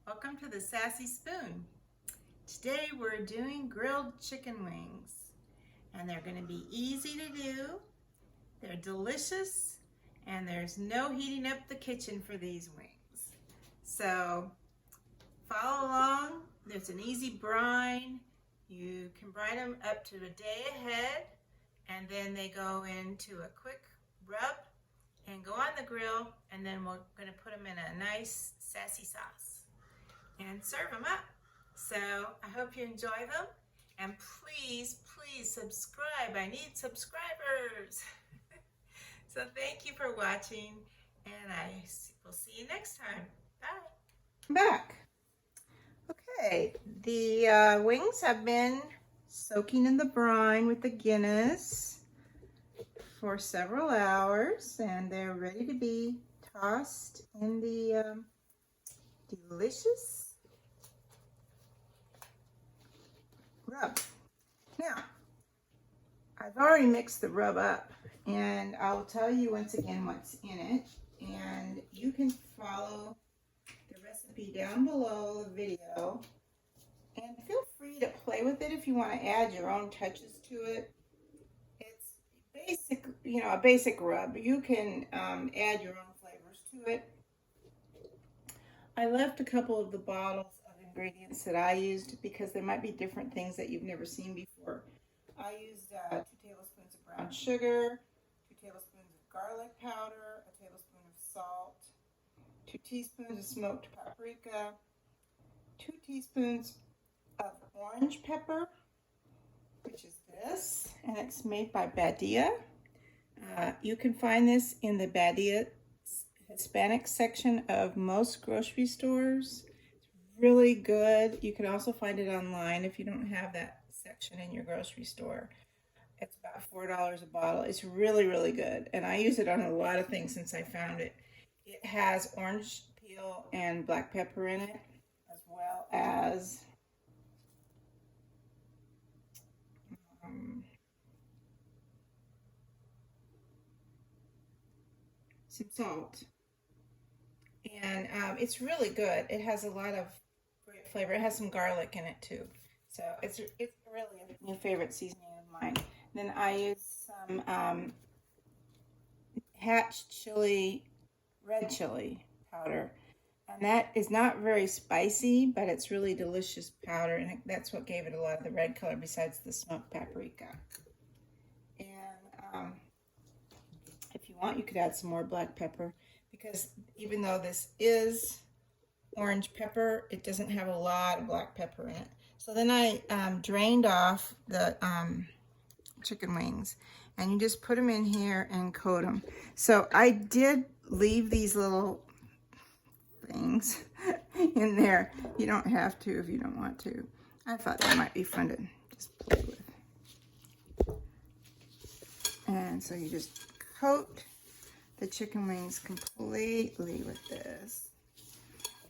Welcome to the Sassy Spoon. Today we're doing grilled chicken wings, and they're going to be easy to do. They're delicious, and there's no heating up the kitchen for these wings. So follow along. There's an easy brine. You can brine them up to a day ahead, and then they go into a quick rub and go on the grill, and then we're going to put them in a nice sassy sauce and serve them up. So I hope you enjoy them, and please subscribe. I need subscribers. So thank you for watching, and I will see you next time. Bye. Back. Okay, the wings have been soaking in the brine with the Guinness for several hours, and they're ready to be tossed in the delicious rub. Now, I've already mixed the rub up, and I'll tell you once again what's in it, and you can follow the recipe down below the video, and feel free to play with it if you want to add your own touches to it. It's basic, a basic rub. You can add your own flavors to it. I left a couple of the bottles of ingredients that I used because there might be different things that you've never seen before. I used 2 tablespoons of brown sugar, 2 tablespoons of garlic powder, a tablespoon of salt, 2 teaspoons of smoked paprika, 2 teaspoons of orange pepper, which is this, and it's made by Badia. You can find this in the Badia Hispanic section of most grocery stores. It's really good. You can also find it online if you don't have that section in your grocery store. It's about $4 a bottle. It's really good, and I use it on a lot of things since I found it. It has orange peel and black pepper in it, as well as some salt, and it's really good. It has a lot of great flavor. It has some garlic in it too, so it's really a new favorite seasoning of mine. Then I use some hatch chili, red chili powder, and that is not very spicy, but it's really delicious powder, and that's what gave it a lot of the red color besides the smoked paprika. And if you want, you could add some more black pepper, because even though this is orange pepper, it doesn't have a lot of black pepper in it. So then I drained off the chicken wings, and you just put them in here and coat them. So I did leave these little things in there. You don't have to if you don't want to. I thought that might be fun to just play with. And so you just coat the chicken wings completely with this.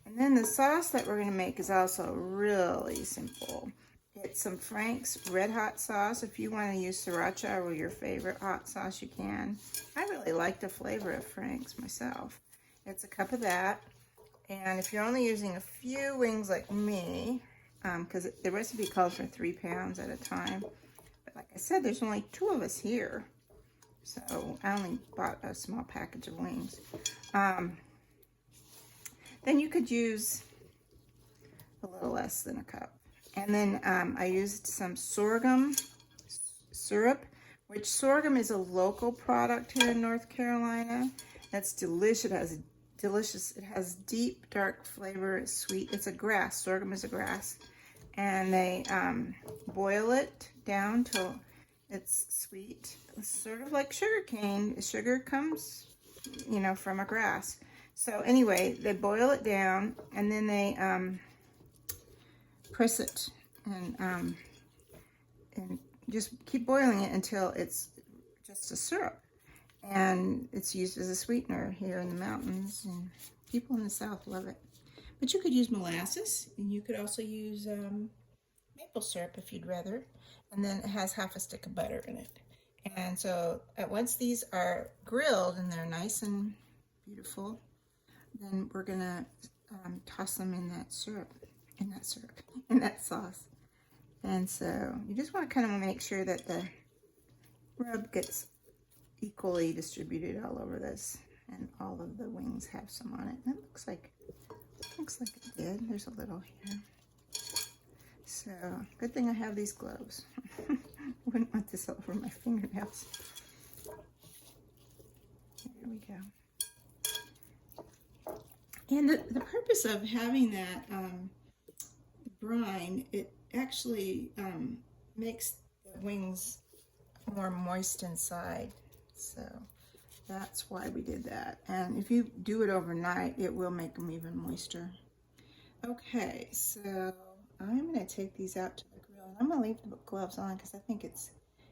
And then the sauce that we're going to make is also really simple. It's some Frank's Red Hot sauce. If you want to use sriracha or your favorite hot sauce, you can. I really like the flavor of Frank's myself. It's a cup of that. And if you're only using a few wings like me, because the recipe calls for 3 pounds at a time. But like I said, there's only 2 of us here. So I only bought a small package of wings. Then you could use a little less than a cup. And then I used some sorghum syrup, which sorghum is a local product here in North Carolina. That's delicious. It has deep, dark flavor. It's sweet. It's a grass. Sorghum is a grass. And they boil it down till it's sweet. It's sort of like sugar cane. Sugar comes, from a grass. So anyway, they boil it down, and then they press it and just keep boiling it until it's just a syrup. And it's used as a sweetener here in the mountains, and people in the South love it. But you could use molasses, and you could also use maple syrup if you'd rather. And then it has half a stick of butter in it. And so once these are grilled and they're nice and beautiful, then we're gonna toss them in that in that sauce. And so you just want to kind of make sure that the rub gets equally distributed all over this, and all of the wings have some on it. And it looks like it did. There's a little here. So good thing I have these gloves. Wouldn't want this all over my fingernails. There we go. And the purpose of having that brine, it actually makes the wings more moist inside. So that's why we did that. And if you do it overnight, it will make them even moister. Okay, so I'm going to take these out to the grill. And I'm going to leave the gloves on because I think it's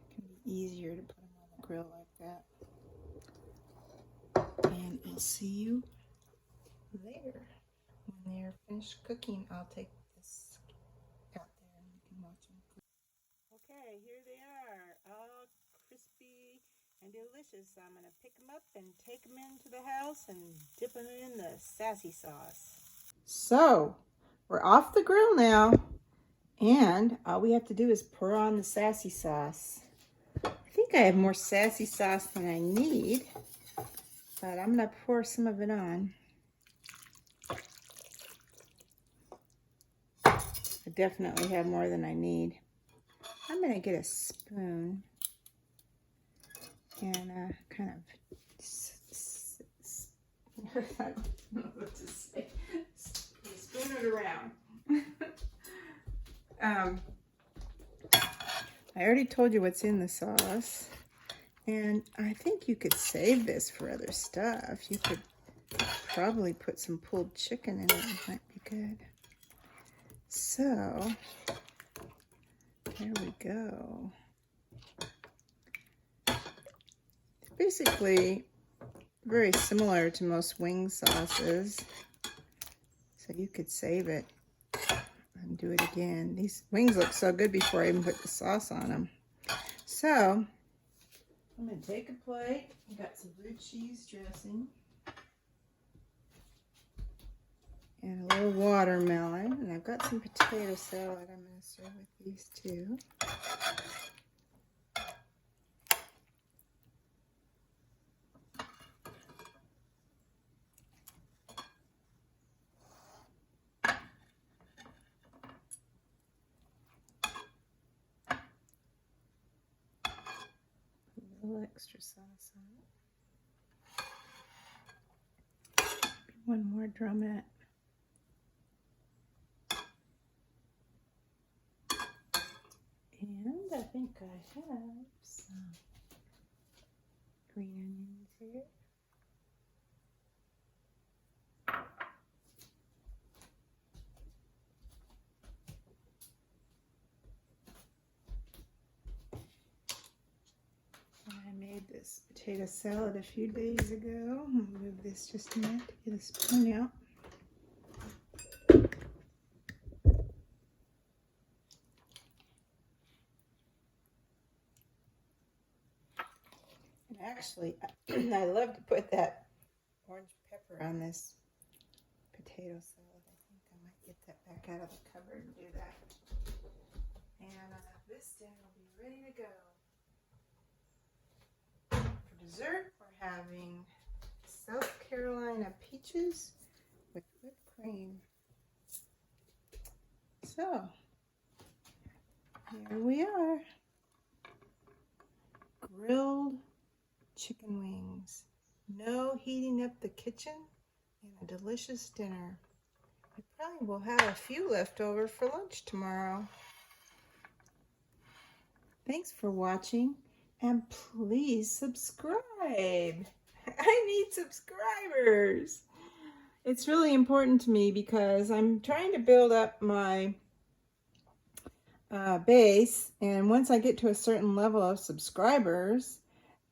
going to be easier to put them on the grill like that. And I'll see you later. When they're finished cooking, I'll take this out there and you can watch them cook. Okay, here they are, all crispy and delicious. So I'm going to pick them up and take them into the house and dip them in the sassy sauce. So we're off the grill now, and all we have to do is pour on the sassy sauce. I think I have more sassy sauce than I need, but I'm going to pour some of it on. I definitely have more than I need. I'm going to get a spoon and kind of, I don't know what to say, spoon it around. I already told you what's in the sauce, and I think you could save this for other stuff. You could probably put some pulled chicken in it. It might be good. So there we go. It's basically very similar to most wing sauces, so you could save it and do it again. These wings look so good before I even put the sauce on them. So I'm going to take a plate. I got some blue cheese dressing and a little watermelon, and I've got some potato salad I'm going to serve with these too. A little extra sauce on it. One more drumette. And I think I have some green onions here. I made this potato salad a few days ago. I'll move this just a minute to get a spoon out. And actually, I love to put that orange pepper on this potato salad. I think I might get that back out of the cupboard and do that. And this dinner will be ready to go. For dessert, we're having South Carolina peaches with whipped cream. So, here we are. Grilled chicken wings. No heating up the kitchen, and a delicious dinner. I probably will have a few left over for lunch tomorrow. Thanks for watching, and please subscribe. I need subscribers. It's really important to me because I'm trying to build up my base, and once I get to a certain level of subscribers,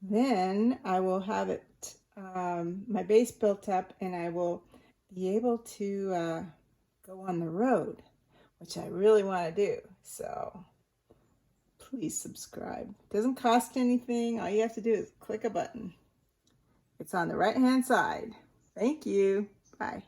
then I will have it my base built up, and I will be able to go on the road, which I really want to do. So please subscribe. It doesn't cost anything. All you have to do is click a button. It's on the right hand side. Thank you. Bye.